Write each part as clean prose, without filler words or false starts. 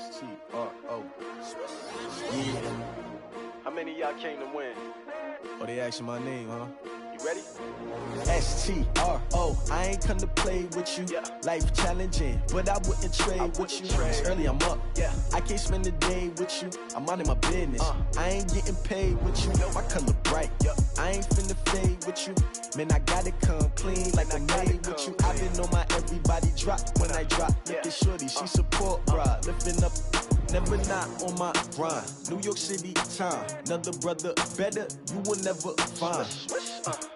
S-T-R-O. Yeah. How many of y'all came to win? Oh, they asking my name, huh? You ready? S-T-R-O. I ain't come to play with you. Yeah. Life challenging, but I wouldn't trade with you. It's early, I'm up. Yeah. I can't spend the day with you. I'm minding my business. I ain't getting paid with you. My color bright. I ain't finna fade with you. Man, I gotta come clean like I'm made with you. I've been on my everybody drop when I drop. Look at shorty, she support, bruh. Lifting up, never not on my grind. New York City time. Another brother better, you will never find.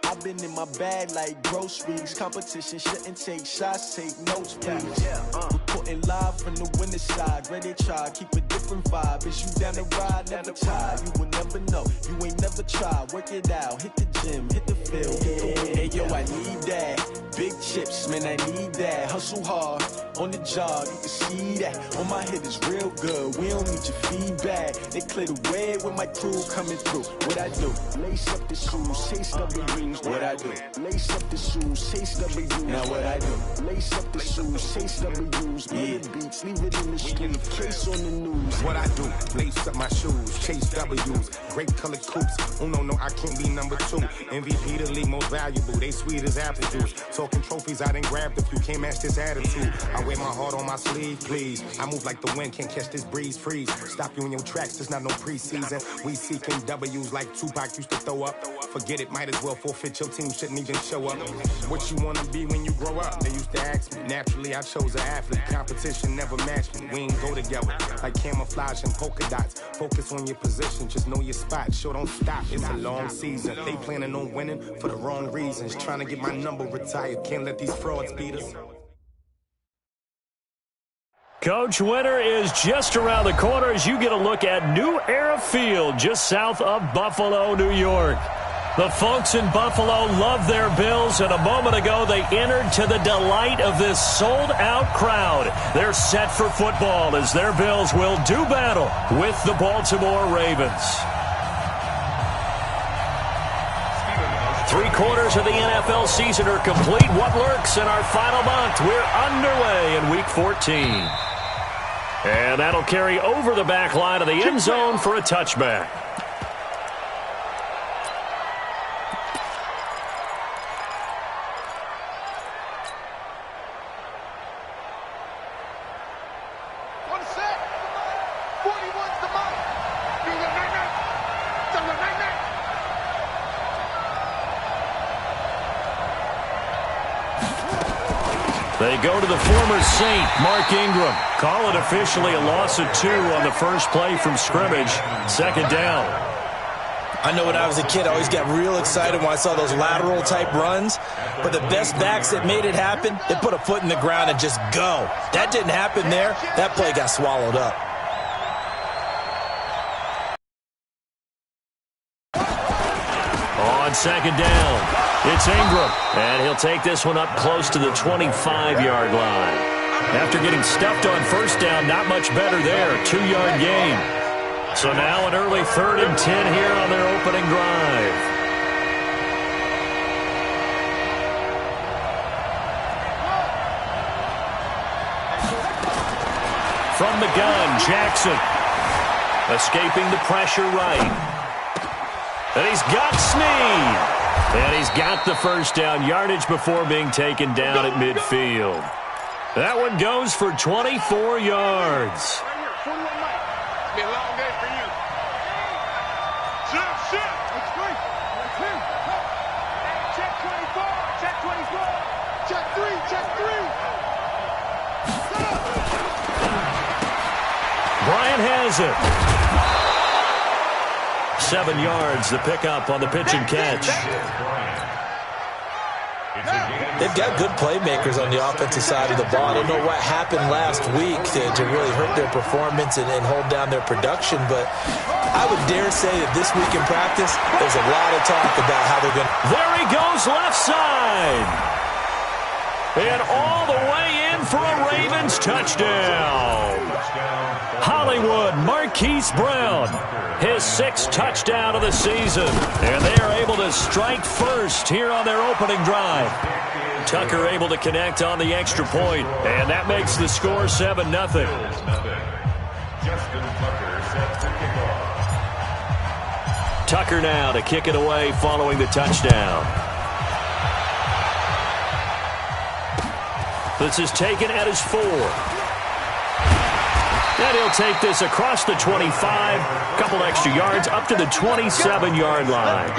I've been in my bag like groceries. Competition shouldn't take shots, take notes, please. Reporting live from the winning side. Ready to try, keep a different vibe. Is you down the ride, never tired. You will never know, you ain't never tried. Work it out, hit the gym, hit the field, hit the win. Hey yo, I need that. Big chips, man, I need that. Hustle hard, on the job, you can see that. On my head is real good, we don't need your feedback. They clear the way when my crew coming through. What I do? Lace up the shoes, chase W's. What I do? Lace up the shoes, chase W's. Now what I do? Lace up the shoes, chase W's. Yeah. Beats, leave it in the street, case on the news. What I do? Lace up my shoes, chase W's. Great colored coops. Oh no, I can't be number 2. MVP the league most valuable. They sweet as apple juice. Talking trophies, I didn't grab the few. Can't match this attitude. I wear my heart on my sleeve, please. I move like the wind, can't catch this breeze. Freeze. Stop you in your tracks. There's not no preseason. We seeking W's like Tupac used to throw up. Forget it, might as well forfeit. Your team shouldn't even show up. What you wanna be when you grow up? They used to ask me. Naturally, I chose an athlete. Competition never matched me. We ain't go together like camouflage and polka dots. Focus on your position, just know your spot. Sure, don't stop. It's a long season. They planning on winning for the wrong reasons. Trying to get my number retired. Can't let these frauds beat us. Coach, winter is just around the corner as you get a look at New Era Field just south of Buffalo, New York. The folks in Buffalo love their Bills, and a moment ago they entered to the delight of this sold-out crowd. They're set for football as their Bills will do battle with the Baltimore Ravens. 3/4 of the NFL season are complete. What lurks in our final month? We're underway in Week 14. And that'll carry over the back line of the end zone for a touchback. They go to the former Saint, Mark Ingram. Call it officially a loss of 2 on the first play from scrimmage. Second down. I know when I was a kid, I always got real excited when I saw those lateral-type runs. But the best backs that made it happen, they put a foot in the ground and just go. That didn't happen there. That play got swallowed up. On second down, it's Ingram, and he'll take this one up close to the 25-yard line. After getting stuffed on first down, not much better there, 2-yard gain. So now an early 3rd and 10 here on their opening drive. From the gun, Jackson. Escaping the pressure right. And he's got Snead. And he's got the first down, yardage before being taken down at midfield. That one goes for 24 yards. Be a long day for you. Shift. Check 24. Check 24. Check 3. Check 3. Bryant has it. 7 yards, the pickup on the pitch and catch. They've got good playmakers on the offensive side of the ball. I don't know what happened last week to really hurt their performance and hold down their production, but I would dare say that this week in practice, there's a lot of talk about how they're going to... There he goes, left side. And all the way in for a Ravens touchdown. Hollywood Marquise Brown, his 6th touchdown of the season. And they are able to strike first here on their opening drive. Tucker able to connect on the extra point, and that makes the score 7-0. Tucker now to kick it away following the touchdown. This is taken at his 4. And he'll take this across the 25, couple extra yards up to the 27-yard line.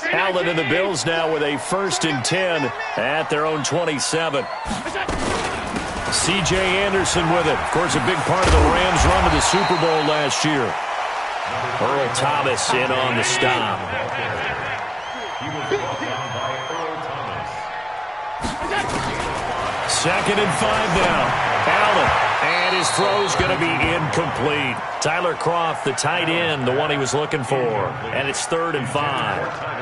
Allen and the Bills now with a 1st and 10 at their own 27. C.J. Anderson with it. Of course, a big part of the Rams' run to the Super Bowl last year. Earl Thomas in on the stop. Second and 5 now. Allen. And his throw's going to be incomplete. Tyler Kroft, the tight end, the one he was looking for. And it's 3rd and 5.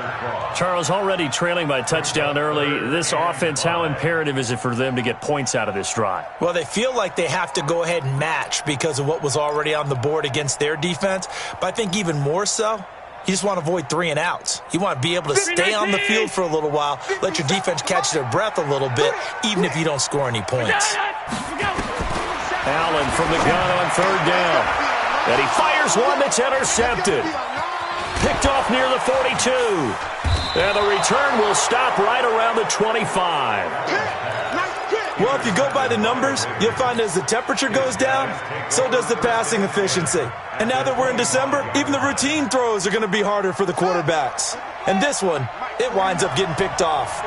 Charles, already trailing by touchdown early. This offense, how imperative is it for them to get points out of this drive? Well, they feel like they have to go ahead and match because of what was already on the board against their defense. But I think even more so, you just want to avoid 3 and outs. You want to be able to stay on the field for a little while, let your defense catch their breath a little bit, even if you don't score any points. Allen from the gun on 3rd down. And he fires one that's intercepted. Picked off near the 42. And the return will stop right around the 25. Well, if you go by the numbers, you'll find as the temperature goes down, so does the passing efficiency. And now that we're in December, even the routine throws are going to be harder for the quarterbacks. And this one, it winds up getting picked off.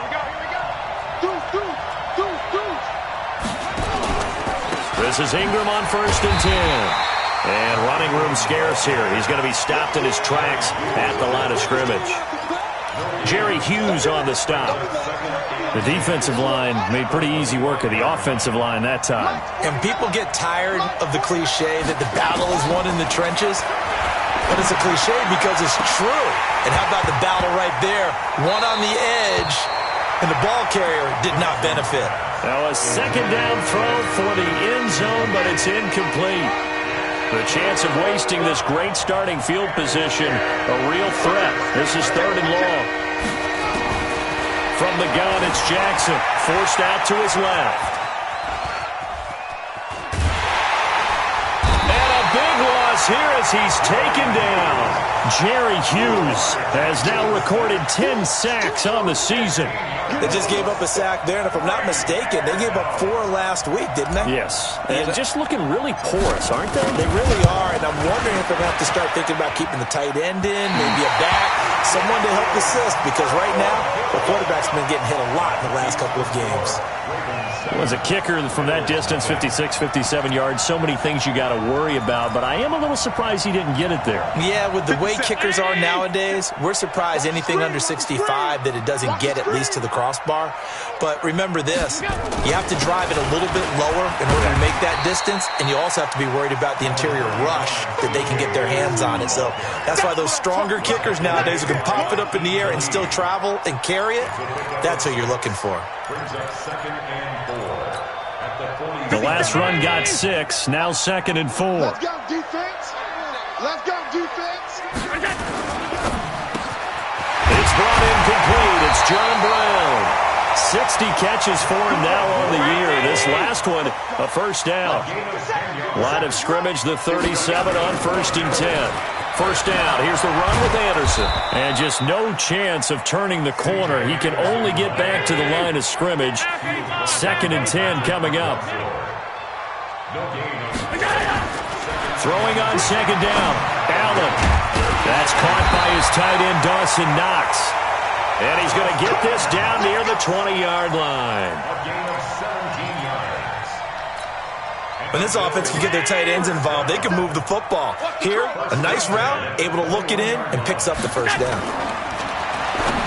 This is Ingram on 1st and 10. And running room scarce here. He's going to be stopped in his tracks at the line of scrimmage. Jerry Hughes on the stop. The defensive line made pretty easy work of the offensive line that time. And people get tired of the cliche that the battle is won in the trenches. But it's a cliche because it's true. And how about the battle right there? One on the edge, and the ball carrier did not benefit. Now a 2nd down throw for the end zone, but it's incomplete. The chance of wasting this great starting field position, a real threat. This is 3rd and long. From the gun, it's Jackson, forced out to his left. And a big loss here as he's taken down. Jerry Hughes has now recorded 10 sacks on the season. They just gave up a sack there, and if I'm not mistaken, they gave up 4 last week, didn't they? Yes, and just looking really porous, aren't they? They really are, and I'm wondering if they're going to have to start thinking about keeping the tight end in, maybe a back, someone to help assist, because right now, the quarterback's been getting hit a lot in the last couple of games. Was a kicker from that distance, 56, 57 yards. So many things you got to worry about, but I am a little surprised he didn't get it there. Yeah, with the way kickers are nowadays, we're surprised anything under 65 that it doesn't get at least to the crossbar. But remember this, you have to drive it a little bit lower in order to make that distance, and you also have to be worried about the interior rush that they can get their hands on it. So that's why those stronger kickers nowadays who can pop it up in the air and still travel and carry it, that's what you're looking for. The last run got 6, now 2nd and 4. Let's go, defense. Let's go, defense. It's brought in complete. It's John Brown. 60 catches for him now on the year. This last one, a 1st down. Line of scrimmage, the 37 on 1st and 10. 1st down. Here's the run with Anderson. And just no chance of turning the corner. He can only get back to the line of scrimmage. 2nd and 10 coming up. Throwing on 2nd down. Allen. That's caught by his tight end, Dawson Knox. And he's going to get this down near the 20-yard line. When this offense can get their tight ends involved, they can move the football. Here, a nice route, able to look it in, and picks up the 1st down.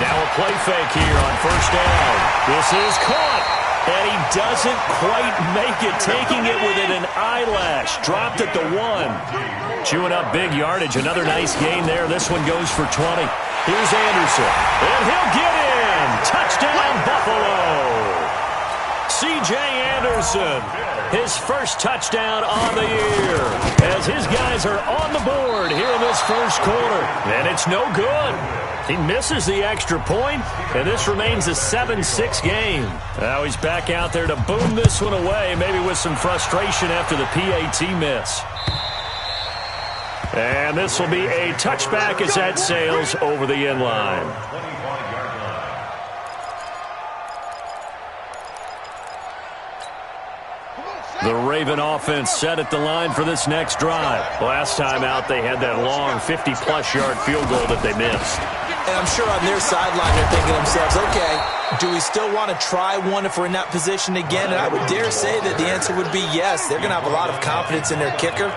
Now a play fake here on 1st down. This is caught, and he doesn't quite make it, taking it within an eyelash. Dropped at the 1. Chewing up big yardage. Another nice gain there. This one goes for 20. Here's Anderson, and he'll get in. Touchdown, Buffalo. C.J. Anderson, his 1st touchdown on the year, as his guys points are on the board here in this first quarter. And it's no good. He misses the extra point, and this remains a 7-6 game. Now he's back out there to boom this one away, maybe with some frustration after the PAT miss. And this will be a touchback as that sails over the end line. The Raven offense set at the line for this next drive. Last time out, they had that long 50-plus yard field goal that they missed. And I'm sure on their sideline they're thinking to themselves, okay, do we still want to try one if we're in that position again? And I would dare say that the answer would be yes. They're going to have a lot of confidence in their kicker.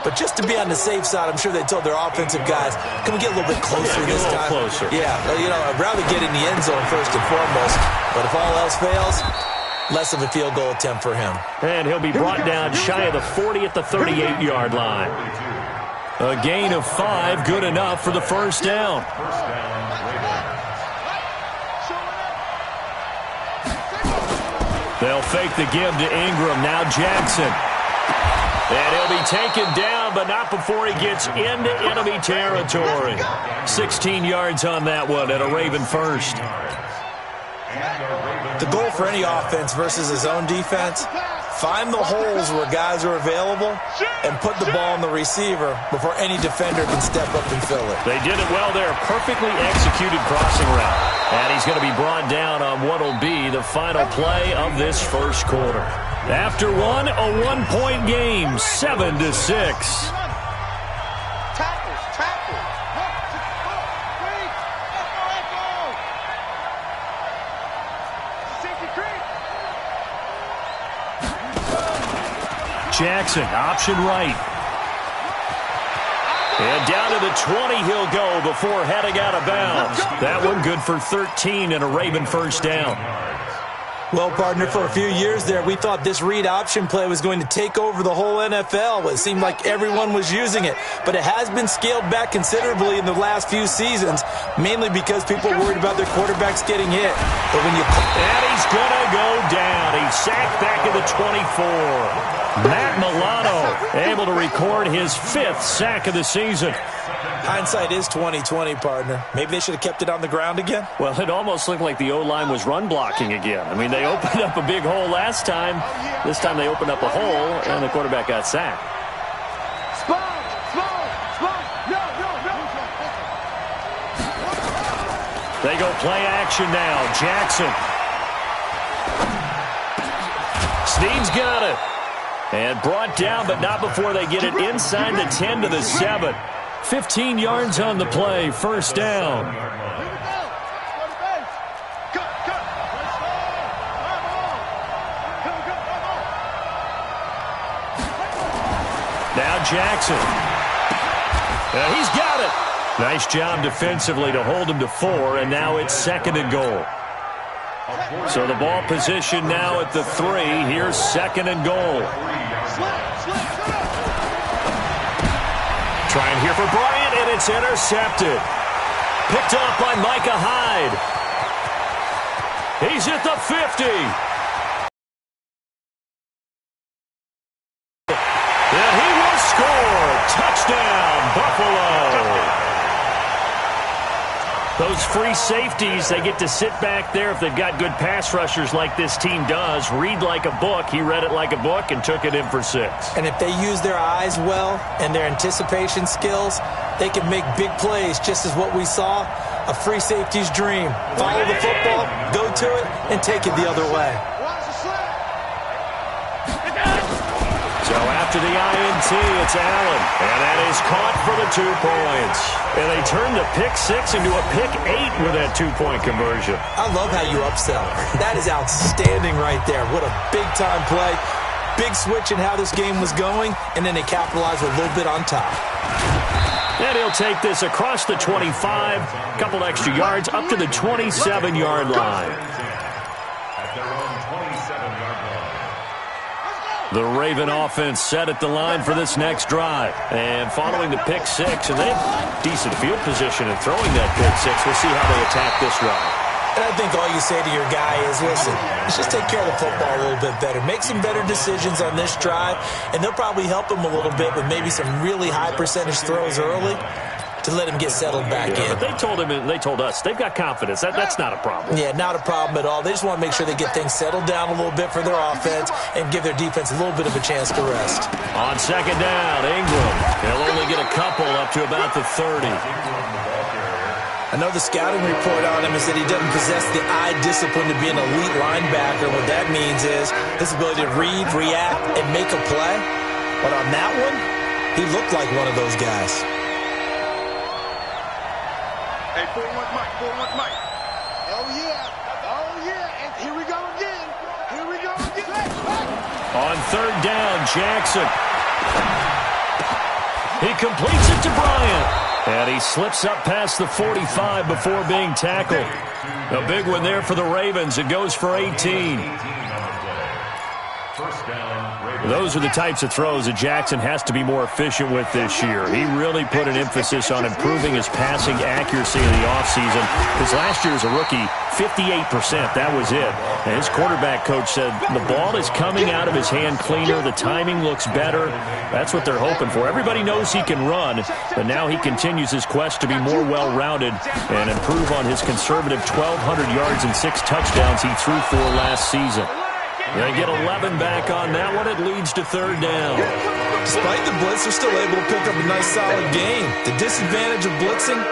But just to be on the safe side, I'm sure they told their offensive guys, can we get a little bit closer this time? Closer. Yeah, you know, I'd rather get in the end zone first and foremost. But if all else fails, less of a field goal attempt for him. And he'll be brought down shy of the 40 at the 38-yard line. A gain of 5, good enough for the first down. They'll fake the give to Ingram. Now Jackson. And he'll be taken down, but not before he gets into enemy territory. 16 yards on that one at a Raven first. The goal for any offense versus his own defense, find the holes where guys are available and put the ball on the receiver before any defender can step up and fill it. They did it well there. Perfectly executed crossing route. And he's going to be brought down on what will be the final play of this first quarter. After one, a one-point game, 7-6. Jackson, option right. And down to the 20 he'll go before heading out of bounds. That one good for 13 and a Raven first down. Well, partner, for a few years there, we thought this read option play was going to take over the whole NFL. It seemed like everyone was using it. But it has been scaled back considerably in the last few seasons, mainly because people are worried about their quarterbacks getting hit. But when you... And he's going to go down. He's sacked back at the 24. Matt Milano able to record his 5th sack of the season. Hindsight is 20/20, partner. Maybe they should have kept it on the ground again. Well, it almost looked like the O-line was run blocking again. I mean, they opened up a big hole last time. This time they opened up a hole, and the quarterback got sacked. They go play action now. Jackson. Snead's got it. And brought down, but not before they get it inside the 10 to the 7. 15 yards on the play, first down. Now Jackson. He's got it. Nice job defensively to hold him to 4, and now it's 2nd and goal. So the ball position now at the 3. Here's 2nd and goal. Trying here for Bryant, and it's intercepted. Picked off by Micah Hyde. He's at the 50. And he will score. Touchdown, Buffalo. Those free safeties, they get to sit back there if they've got good pass rushers like this team does. Read like a book. He read it like a book and took it in for 6. And if they use their eyes well and their anticipation skills, they can make big plays, just as what we saw, a free safety's dream. Follow the football, go to it, and take it the other way. So after the INT, it's Allen. And that is caught for the 2 points. And they turn the pick 6 into a pick 8 with that 2-point conversion. I love how you upsell. That is outstanding right there. What a big-time play. Big switch in how this game was going, and then they capitalized a little bit on top. And he'll take this across the 25, a couple extra yards, up to the 27-yard line. The Raven offense set at the line for this next drive. And following the pick 6, and they have decent field position in throwing that pick 6. We'll see how they attack this drive. And I think all you say to your guy is, listen, let's just take care of the football a little bit better. Make some better decisions on this drive, and they'll probably help him a little bit with maybe some really high percentage throws early to let him get settled back in. But they told him, and they told us, they've got confidence. That's not a problem. Yeah, not a problem at all. They just want to make sure they get things settled down a little bit for their offense and give their defense a little bit of a chance to rest. On second down, Ingram. He'll only get a couple up to about the 30. I know the scouting report on him is that he doesn't possess the eye discipline to be an elite linebacker. What that means is his ability to read, react, and make a play. But on that one, he looked like one of those guys. Hey, 4-1 Mike, 4-1 Mike. Oh, yeah, and here we go again. On third down, Jackson. He completes it to Bryant. And he slips up past the 45 before being tackled. A big one there for the Ravens. It goes for 18. Those are the types of throws that Jackson has to be more efficient with this year. He really put an emphasis on improving his passing accuracy in the offseason. Because last year as a rookie, 58%, that was it. And his quarterback coach said the ball is coming out of his hand cleaner. The timing looks better. That's what they're hoping for. Everybody knows he can run, but now he continues his quest to be more well-rounded and improve on his conservative 1,200 yards and 6 touchdowns he threw for last season. They get 11 back on that one. It leads to third down. Despite the blitz, they're still able to pick up a nice solid gain. The disadvantage of blitzing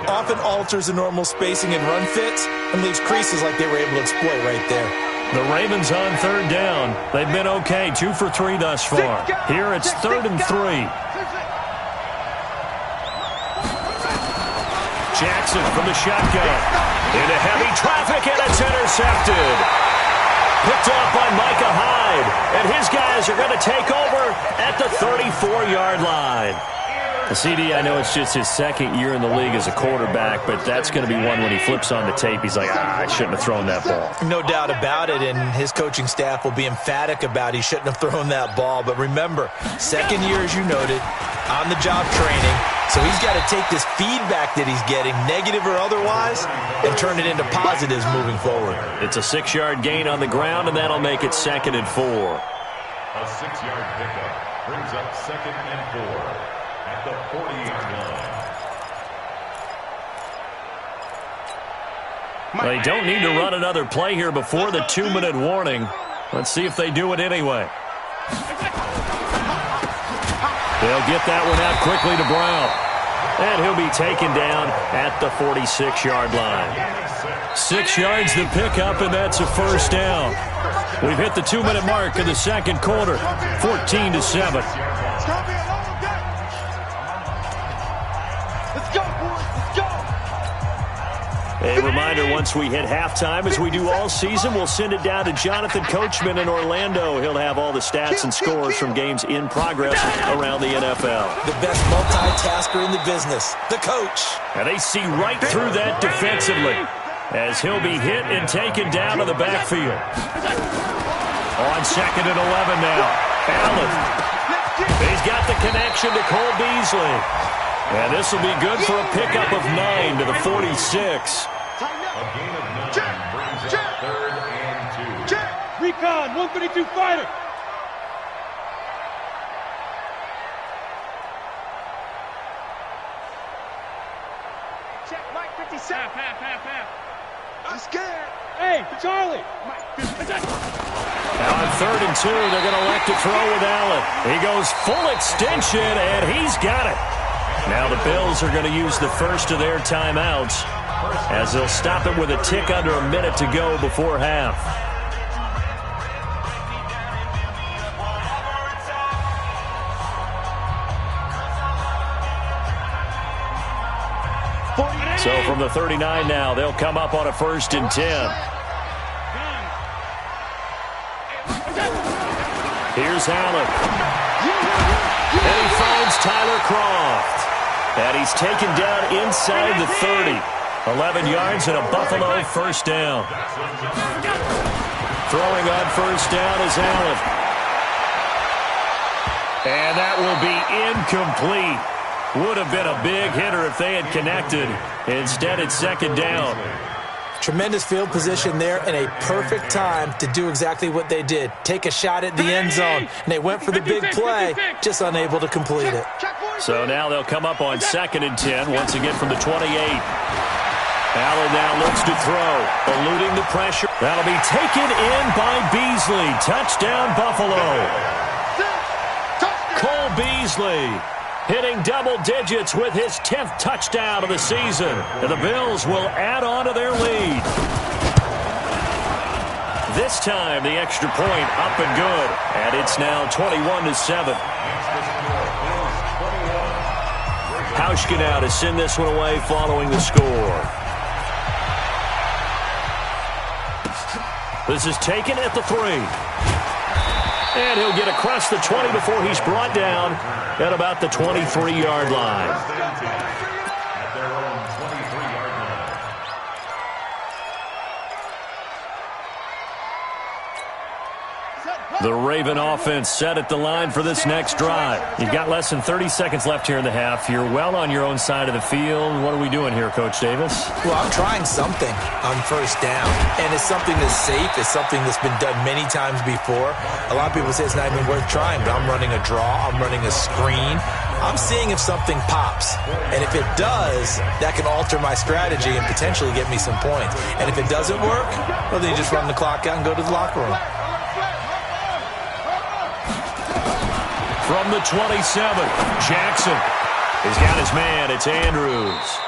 often alters the normal spacing and run fits and leaves creases like they were able to exploit right there. The Ravens on third down. They've been okay, 2 for 3 thus far. Here it's 3rd and 3. Jackson from the shotgun. Into heavy traffic, and it's intercepted. Picked up by Micah Hyde, and his guys are going to take over at the 34-yard line. The CD, I know it's just his second year in the league as a quarterback, but that's going to be one when he flips on the tape. He's like, I shouldn't have thrown that ball. No doubt about it, and his coaching staff will be emphatic about he shouldn't have thrown that ball. But remember, second year, as you noted, on-the-job training. So he's got to take this feedback that he's getting, negative or otherwise, and turn it into positives moving forward. It's a 6-yard gain on the ground, and that'll make it 2nd and 4. A 6-yard pickup brings up 2nd and 4 at the 40-yard line. They don't need to run another play here before the 2-minute warning. Let's see if they do it anyway. They'll get that one out quickly to Brown. And he'll be taken down at the 46-yard line. 6 yards the pickup, and that's a first down. We've hit the 2-minute mark in the second quarter, 14-7. A reminder, once we hit halftime, as we do all season, we'll send it down to Jonathan Coachman in Orlando. He'll have all the stats and scores from games in progress around the NFL. The best multitasker in the business, the coach. And they see right through that defensively as he'll be hit and taken down to the backfield. On 2nd and 11 now, Allen. He's got the connection to Cole Beasley. And this will be good for a pickup of 9 to the 46. A gain of 9 brings up 3rd and 2. Recon, 132 fighter. Check, Mike 57. Half. I'm scared. Hey, Charlie. Now on 3rd and 2, they're going to elect to throw with Allen. He goes full extension, and he's got it. Now the Bills are going to use the first of their timeouts as they'll stop it with a tick under a minute to go before half. So from the 39 now, they'll come up on a 1st and 10. Here's Allen. And he finds Tyler Croft. And he's taken down inside the 30. 11 yards and a Buffalo first down. Throwing on first down is Allen. And that will be incomplete. Would have been a big hitter if they had connected. Instead, it's 2nd down. Tremendous field position there and a perfect time to do exactly what they did. Take a shot at the end zone, and they went for the big play, just unable to complete it. So now they'll come up on 2nd and 10, once again from the 28. Allen now looks to throw, eluding the pressure. That'll be taken in by Beasley. Touchdown, Buffalo. Cole Beasley hitting double digits with his 10th touchdown of the season. And the Bills will add on to their lead. This time, the extra point up and good. And it's now 21-7. Hauschka now to send this one away following the score. This is taken at the 3. And he'll get across the 20 before he's brought down at about the 23-yard line. The Raven offense set at the line for this next drive. You've got less than 30 seconds left here in the half. You're well on your own side of the field. What are we doing here, Coach Davis? Well, I'm trying something on first down, and it's something that's safe. It's something that's been done many times before. A lot of people say it's not even worth trying, but I'm running a draw. I'm running a screen. I'm seeing if something pops. And if it does, that can alter my strategy and potentially get me some points. And if it doesn't work, well, then you just run the clock out and go to the locker room. From the 27, Jackson. He's got his man. It's Andrews.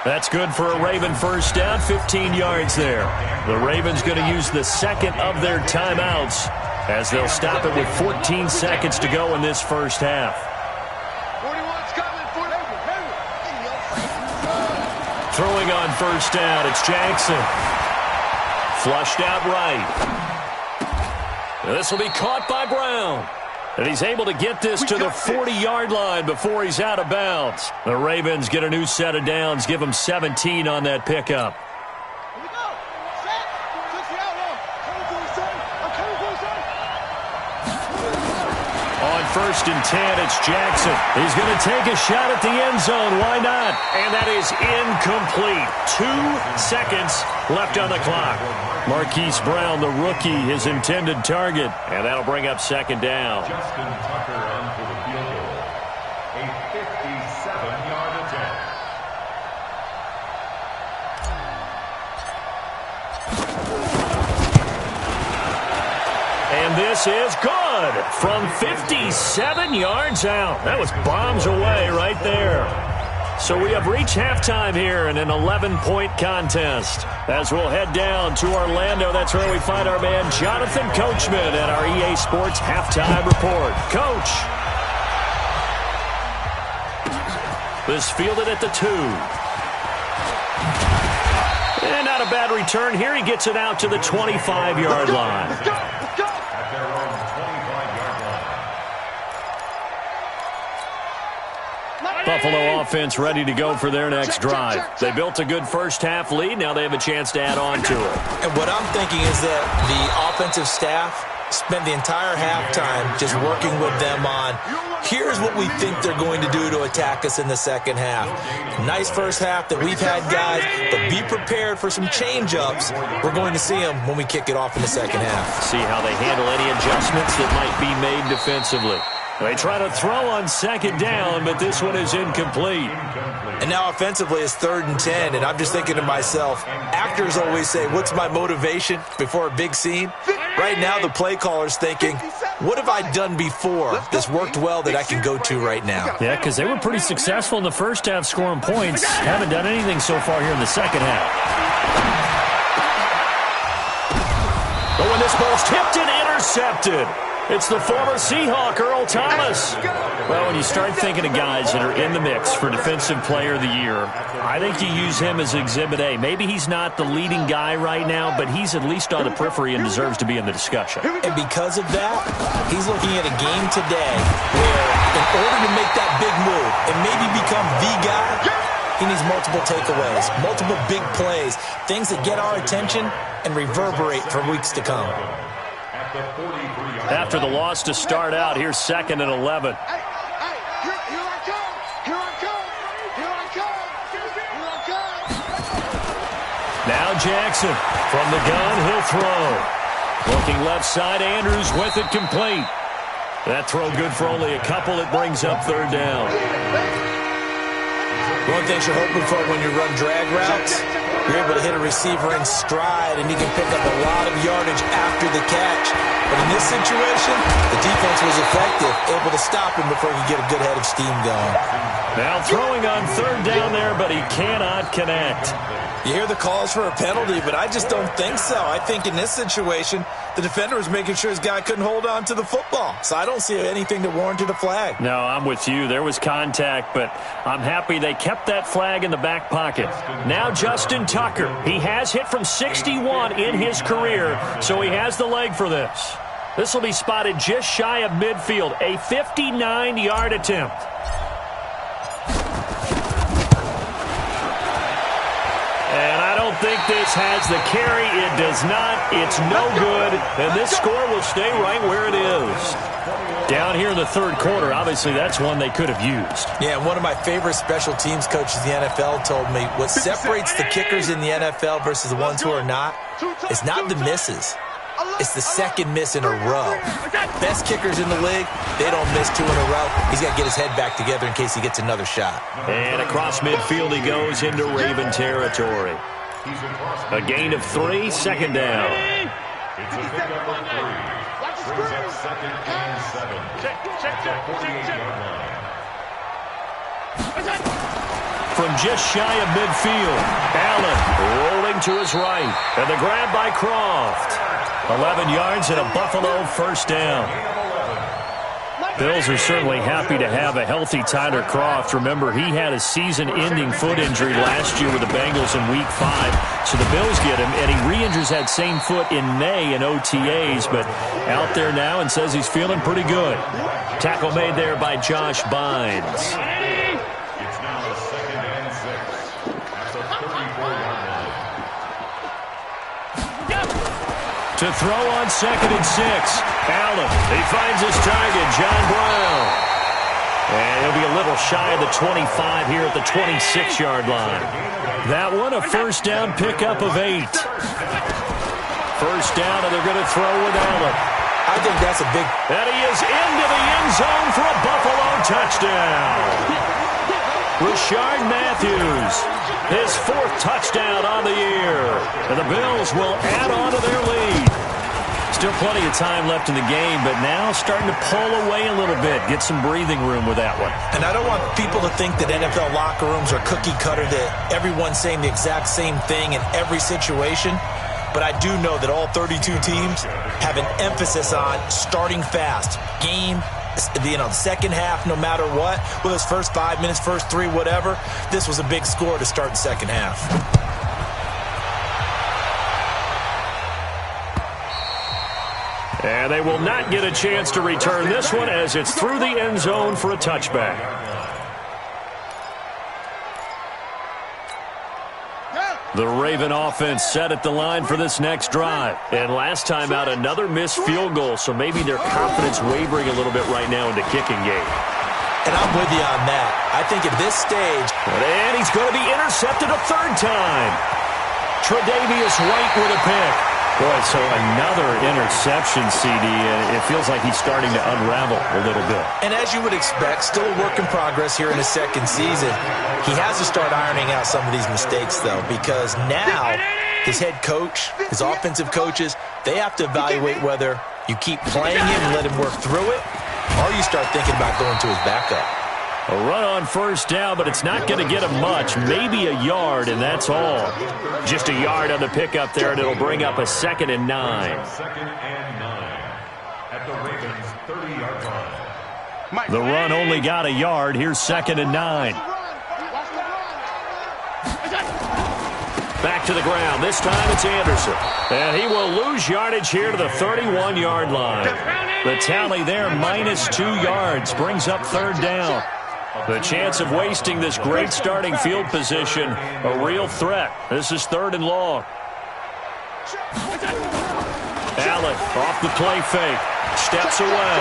That's good for a Raven first down, 15 yards there. The Ravens going to use the second of their timeouts as they'll stop it with 14 seconds to go in this first half. 41's coming. Throwing on first down, it's Jackson. Flushed out right. This will be caught by Brown. And he's able to get this to the 40-yard line before he's out of bounds. The Ravens get a new set of downs, give them 17 on that pickup. Here we go. Set. Switch the outlaw. Coming for his son. I'm coming for his son. On 1st and 10, it's Jackson. He's going to take a shot at the end zone. Why not? And that is incomplete. 2 seconds left on the clock. Marquise Brown, the rookie, his intended target. And that'll bring up 2nd down. Justin Tucker on for the field goal. A 57-yard attempt. And this is good from 57 yards out. That was bombs away right there. So we have reached halftime here in an 11-point contest. As we'll head down to Orlando, that's where we find our man Jonathan Coachman at our EA Sports Halftime Report. Coach. This fielded at the 2. And not a bad return here. He gets it out to the 25-yard line. Let's go. At their own 25-yard line. Buffalo offense ready to go for their next drive. They built a good first-half lead. Now they have a chance to add on to it. And what I'm thinking is that the offensive staff spent the entire halftime just working with them on, here's what we think they're going to do to attack us in the second half. Nice first half that we've had, guys, but be prepared for some change-ups. We're going to see them when we kick it off in the second half. See how they handle any adjustments that might be made defensively. They try to throw on 2nd down, but this one is incomplete. And now offensively it's 3rd and 10, and I'm just thinking to myself, actors always say, what's my motivation before a big scene? Right now the play caller's thinking, what have I done before that's worked well that I can go to right now? Yeah, because they were pretty successful in the first half scoring points. Haven't done anything so far here in the second half. But when this ball's tipped and intercepted, it's the former Seahawk, Earl Thomas. Well, when you start thinking of guys that are in the mix for Defensive Player of the Year, I think you use him as Exhibit A. Maybe he's not the leading guy right now, but he's at least on the periphery and deserves to be in the discussion. And because of that, he's looking at a game today where in order to make that big move and maybe become the guy, he needs multiple takeaways, multiple big plays, things that get our attention and reverberate for weeks to come. After the loss to start out, here's 2nd and 11. Hey, here I come. Here I come. Here I come. Here I come. Now Jackson. From the gun, he'll throw. Looking left side, Andrews with it complete. That throw good for only a couple. It brings up third down. One thing you're hoping for when you run drag routes, you're able to hit a receiver in stride, and he can pick up a lot of yardage after the catch. But in this situation, the defense was effective, able to stop him before he could get a good head of steam going. Now throwing on third down there, but he cannot connect. You hear the calls for a penalty, but I just don't think so. I think in this situation, the defender was making sure his guy couldn't hold on to the football. So I don't see anything that warranted a flag. No, I'm with you. There was contact, but I'm happy they kept that flag in the back pocket. Now Justin Tucker. He has hit from 61 in his career, so he has the leg for this. This will be spotted just shy of midfield, a 59-yard attempt. And I don't think this has the carry. It does not. It's no good. And this score will stay right where it is. Down here in the third quarter, obviously that's one they could have used. Yeah, one of my favorite special teams coaches in the NFL told me what separates the kickers in the NFL versus the ones who are not is not the misses. It's the second miss in a row. Best kickers in the league, they don't miss two in a row. He's got to get his head back together in case he gets another shot. And across midfield he goes into Raven territory. A gain of 3, second down. It's a pickup of 3. Brings up second and 7. At the 48-yard line. From just shy of midfield, Allen rolling to his right. And the grab by Croft. 11 yards and a Buffalo first down. Bills are certainly happy to have a healthy Tyler Croft. Remember, he had a season-ending foot injury last year with the Bengals in Week 5. So the Bills get him, and he re-injures that same foot in May in OTAs, but out there now and says he's feeling pretty good. Tackle made there by Josh Bynes. It's now a second and 6. That's a 34-yard line. To throw on second and 6. Allen, he finds his target, John Brown. And he'll be a little shy of the 25 here at the 26-yard line. That one, a first down pickup of 8. First down, and they're going to throw with Allen. I think that's a big... And he is into the end zone for a Buffalo touchdown. Rashard Matthews, his 4th touchdown on the year. And the Bills will add on to their lead. Still plenty of time left in the game, but now starting to pull away a little bit. Get some breathing room with that one. And I don't want people to think that NFL locker rooms are cookie cutter, that everyone's saying the exact same thing in every situation. But I do know that all 32 teams have an emphasis on starting fast. Game, the second half, no matter what. With those first 5 minutes, first 3, whatever. This was a big score to start the second half. And they will not get a chance to return this one as it's through the end zone for a touchback. The Raven offense set at the line for this next drive. And last time out, another missed field goal, so maybe their confidence wavering a little bit right now in the kicking game. And I'm with you on that. I think at this stage... And he's going to be intercepted a third time. Tre'Davious White with a pick. Boy, so another interception, CD, and it feels like he's starting to unravel a little bit. And as you would expect, still a work in progress here in his second season. He has to start ironing out some of these mistakes, though, because now his head coach, his offensive coaches, they have to evaluate whether you keep playing him and let him work through it, or you start thinking about going to his backup. A run on first down, but it's not going to get him much. Maybe a yard, and that's all. Just a yard on the pickup there, and it'll bring up a 2nd and 9. Second and 9 at the Ravens' 30-yard line. The run only got a yard. Here's 2nd and 9. Back to the ground. This time it's Anderson. And he will lose yardage here to the 31-yard line. The tally there, -2 yards, brings up third down. The chance of wasting this great starting field position, a real threat. This is 3rd and long. Allen off the play fake, steps away.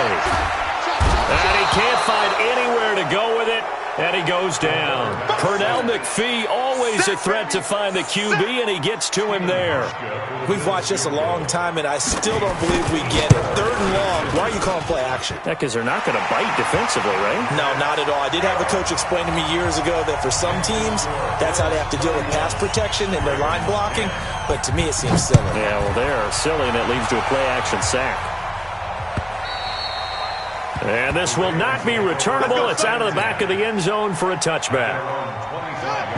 And he can't find anywhere to go with it. And he goes down. Pernell McPhee, always a threat to find the QB, and he gets to him there. We've watched this a long time, and I still don't believe we get it. 3rd and long. Why are you calling play action? Yeah, because they're not going to bite defensively, right? No, not at all. I did have a coach explain to me years ago that for some teams, that's how they have to deal with pass protection and their line blocking. But to me, it seems silly. Yeah, well, they're silly, and it leads to a play-action sack. And this will not be returnable. It's out of the back of the end zone for a touchback.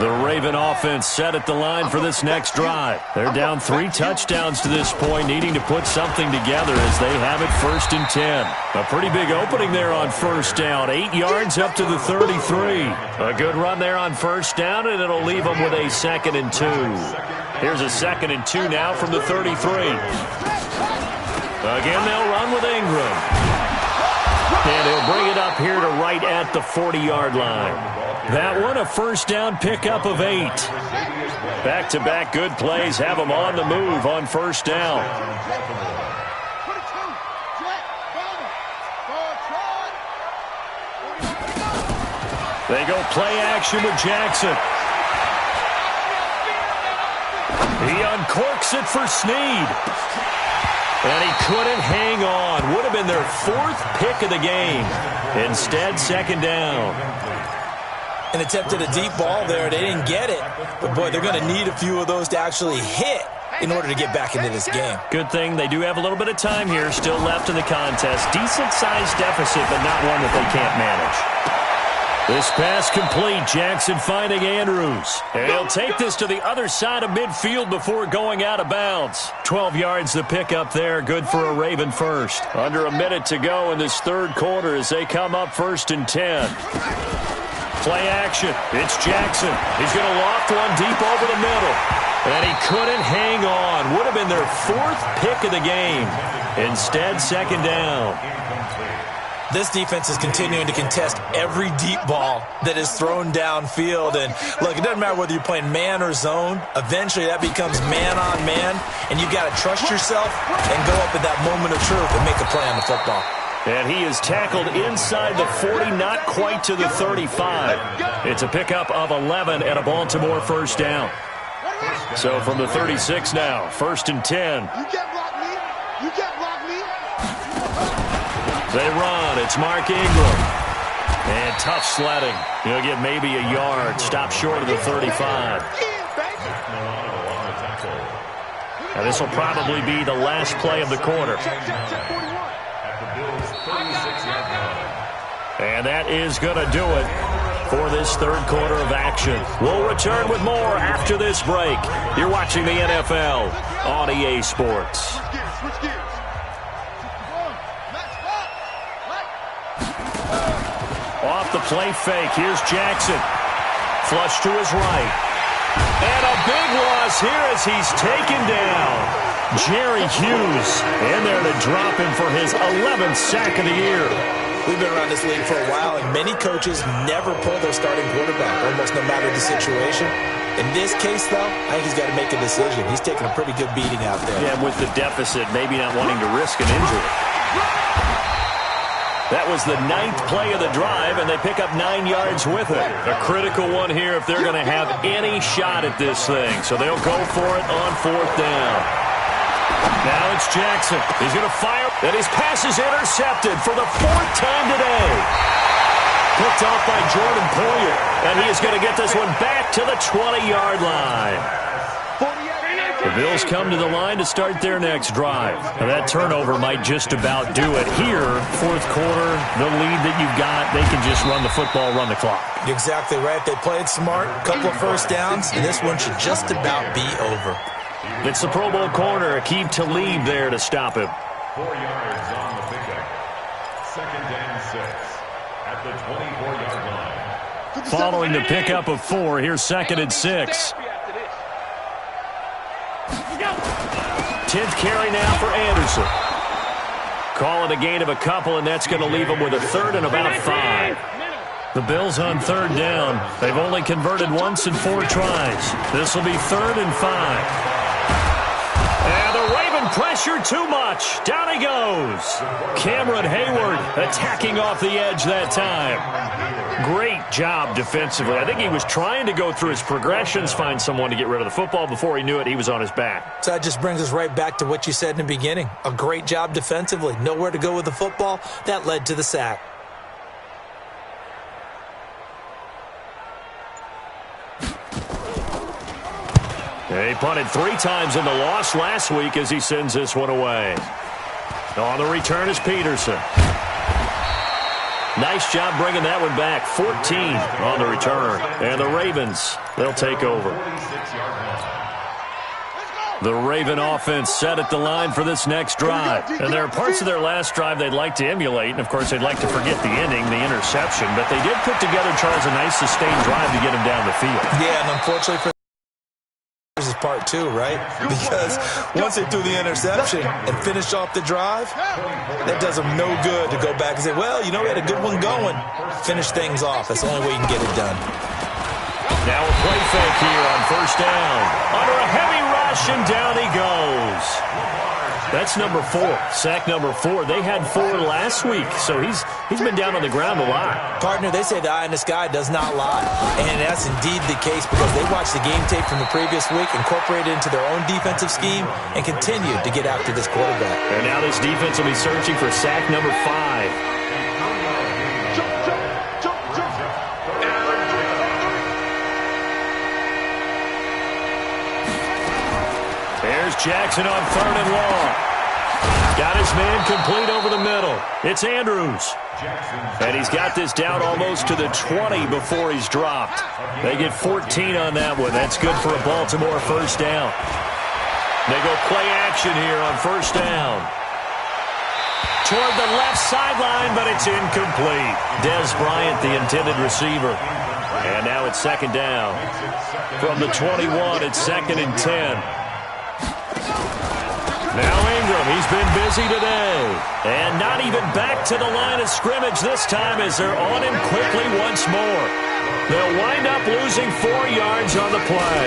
The Raven offense set at the line for this next drive. They're down 3 touchdowns to this point, needing to put something together as they have it 1st and 10. A pretty big opening there on 1st down. 8 yards up to the 33. A good run there on 1st down, and it'll leave them with a 2nd and 2. Here's a 2nd and 2 now from the 33. Again, they'll run with Ingram. And he'll bring it up here to right at the 40-yard line. That one, a 1st down pickup of 8. Back-to-back good plays have them on the move on 1st down. They go play action with Jackson. He uncorks it for Snead. And he couldn't hang on. Would have been their 4th pick of the game. Instead, 2nd down. And attempted a deep ball there. They didn't get it. But, boy, they're going to need a few of those to actually hit in order to get back into this game. Good thing they do have a little bit of time here still left in the contest. Decent-sized deficit, but not one that they can't manage. This pass complete. Jackson finding Andrews. And he'll take this to the other side of midfield before going out of bounds. 12 yards the pickup there. Good for a Raven first. Under a minute to go in this 3rd quarter as they come up 1st and 10. Play action. It's Jackson. He's going to loft one deep over the middle. And he couldn't hang on. Would have been their 4th pick of the game. Instead, 2nd down. This defense is continuing to contest every deep ball that is thrown downfield. And, look, it doesn't matter whether you're playing man or zone. Eventually, that becomes man-on-man, and you've got to trust yourself and go up at that moment of truth and make a play on the football. And he is tackled inside the 40, not quite to the 35. It's a pickup of 11 and a Baltimore 1st down. So from the 36 now, 1st and 10. You can't block me. You can't block me. They run. It's Mark Ingram. And tough sledding. He'll get maybe a yard. Stop short of the 35. Now this will probably be the last play of the quarter. And that is going to do it for this 3rd quarter of action. We'll return with more after this break. You're watching the NFL on EA Sports. Off the play fake, here's Jackson. Flush to his right. And a big loss here as he's taken down. Jerry Hughes in there to drop him for his 11th sack of the year. We've been around this league for a while, and many coaches never pull their starting quarterback, almost no matter the situation. In this case, though, I think he's got to make a decision. He's taking a pretty good beating out there. Yeah, with the deficit, maybe not wanting to risk an injury. That was the 9th play of the drive, and they pick up 9 yards with it. A critical one here if they're going to have any shot at this thing. So they'll go for it on 4th down. Now it's Jackson. He's going to fire, and his pass is intercepted for the 4th time today. Picked off by Jordan Poyer, and he is going to get this one back to the 20-yard line. The Bills come to the line to start their next drive. Now that turnover might just about do it. Here, 4th quarter, the lead that you've got, they can just run the football, run the clock. You're exactly right. They played smart, a couple of 1st downs, and this one should just about be over. It's the Pro Bowl corner, Aqib Talib there to stop him. 4 yards on the pickup. 2nd and 6 at the 24-yard line. Following the pickup of 4, here's 2nd and 6. 10th carry now for Anderson. Call it a gain of a couple, and that's going to leave them with a 3rd and about 5. The Bills on 3rd down. They've only converted once in 4 tries. This will be 3rd and 5. And the Raven pressure too much. Down he goes. Cameron Hayward attacking off the edge that time. Great job defensively. I think he was trying to go through his progressions, find someone to get rid of the football. Before he knew it, he was on his back. So that just brings us right back to what you said in the beginning. A great job defensively. Nowhere to go with the football. That led to the sack. He punted 3 times in the loss last week as he sends this one away. On the return is Peterson. Nice job bringing that one back. 14 on the return. And the Ravens, they'll take over. The Raven offense set at the line for this next drive. And there are parts of their last drive they'd like to emulate. And, of course, they'd like to forget the ending, the interception. But they did put together, Charles, a nice sustained drive to get him down the field. Yeah, and unfortunately for this is part 2, right? Because once they threw the interception and finished off the drive, that does them no good to go back and say, well, you know, we had a good one going. Finish things off. That's the only way you can get it done. Now a play fake here on first down. Under a heavy rush, and down he goes. That's number 4. Sack number 4. They had 4 last week, so he's been down on the ground a lot. Partner, they say the eye in the sky does not lie. And that's indeed the case because they watched the game tape from the previous week, incorporated it into their own defensive scheme, and continued to get after this quarterback. And now this defense will be searching for sack number 5. There's Jackson on 3rd and long. Got his man complete over the middle. It's Andrews. And he's got this down almost to the 20 before he's dropped. They get 14 on that one. That's good for a Baltimore first down. They go play action here on first down. Toward the left sideline, but it's incomplete. Des Bryant, the intended receiver. And now it's 2nd down. From the 21, it's 2nd and 10. Now Ingram, he's been busy today. And not even back to the line of scrimmage this time as they're on him quickly once more. They'll wind up losing 4 yards on the play.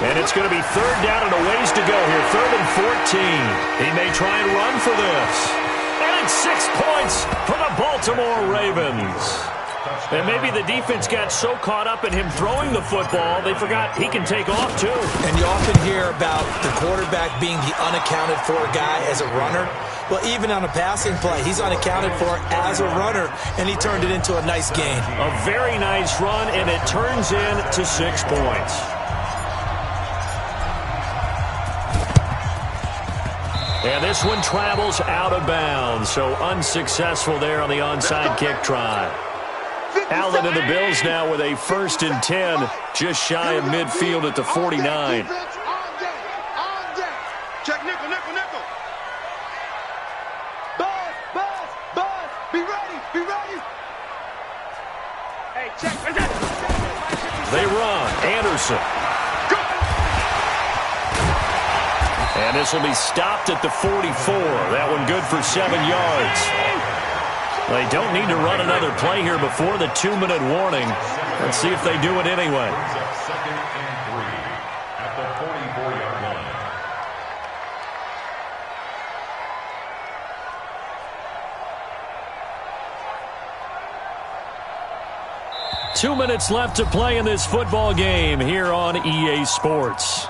And it's going to be 3rd down and a ways to go here. 3rd and 14. He may try and run for this. And 6 points for the Baltimore Ravens. And maybe the defense got so caught up in him throwing the football, they forgot he can take off, too. And you often hear about the quarterback being the unaccounted-for guy as a runner. Well, even on a passing play, he's unaccounted for as a runner, and he turned it into a nice gain. A very nice run, and it turns into 6 points. And this one travels out of bounds, so unsuccessful there on the onside kick try. Allen and the Bills now with a 1st and 10, just shy of midfield at the 49. Check nickel, nickel, nickel. Buzz, be ready, be ready. Hey, check. They run, Anderson. And this will be stopped at the 44. That one good for 7 yards. They don't need to run another play here before the 2-minute warning. Let's see if they do it anyway. 2nd and 3 at the 44-yard line. 2 minutes left to play in this football game here on EA Sports.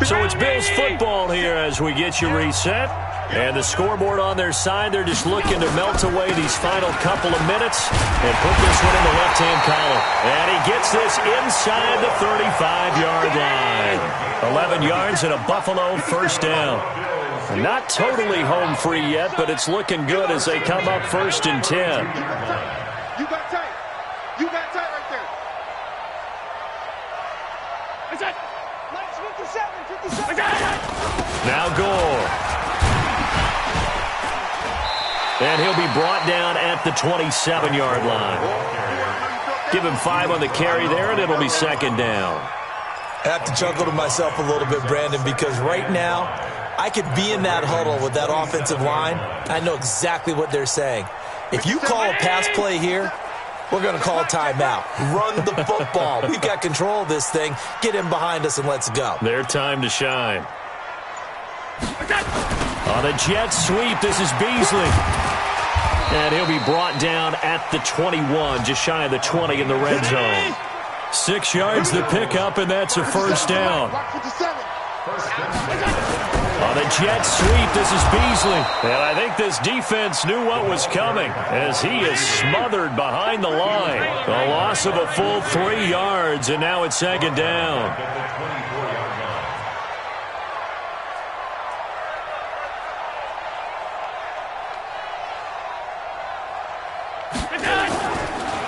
So it's Bills football here as we get you reset. And the scoreboard on their side, they're just looking to melt away these final couple of minutes and put this one in the left-hand column. And he gets this inside the 35-yard line. 11 yards and a Buffalo first down. Not totally home free yet, but it's looking good as they come up 1st and 10. You got tight. You got tight right there. It's it. 57. Now Gore. And he'll be brought down at the 27-yard line. Give him 5 on the carry there, and it'll be 2nd down. I have to chuckle to myself a little bit, Brandon, because right now I could be in that huddle with that offensive line. I know exactly what they're saying. If you call a pass play here, we're going to call a timeout. Run the football. We've got control of this thing. Get him behind us and let's go. Their time to shine. On a jet sweep, this is Beasley. And he'll be brought down at the 21, just shy of the 20 in the red zone. 6 yards the pickup, and that's a first down. On a jet sweep, this is Beasley. And I think this defense knew what was coming as he is smothered behind the line. A loss of a full 3 yards, and now it's second down.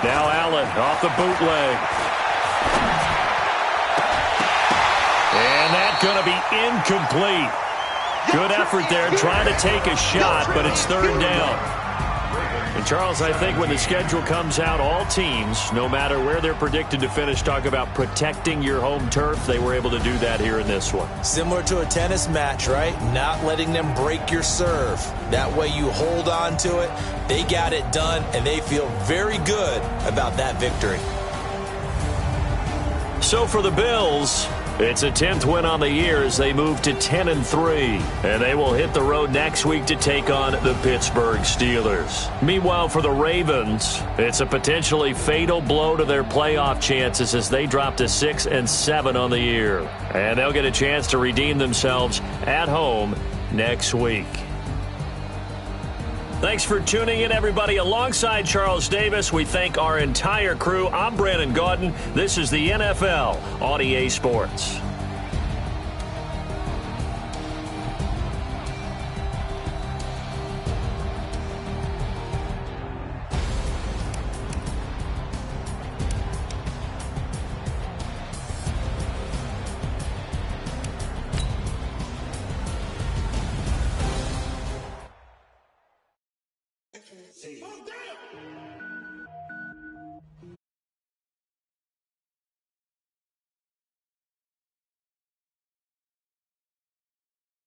Now Allen off the bootleg. And that's going to be incomplete. Good effort there trying to take a shot, but it's third down. And, Charles, I think when the schedule comes out, all teams, no matter where they're predicted to finish, talk about protecting your home turf. They were able to do that here in this one. Similar to a tennis match, right? Not letting them break your serve. That way you hold on to it. They got it done, and they feel very good about that victory. So for the Bills, it's a 10th win on the year as they move to 10-3. And they will hit the road next week to take on the Pittsburgh Steelers. Meanwhile, for the Ravens, it's a potentially fatal blow to their playoff chances as they drop to 6-7 on the year. And they'll get a chance to redeem themselves at home next week. Thanks for tuning in, everybody. Alongside Charles Davis, we thank our entire crew. I'm Brandon Gaudin. This is the NFL on EA Sports. Oh, damn!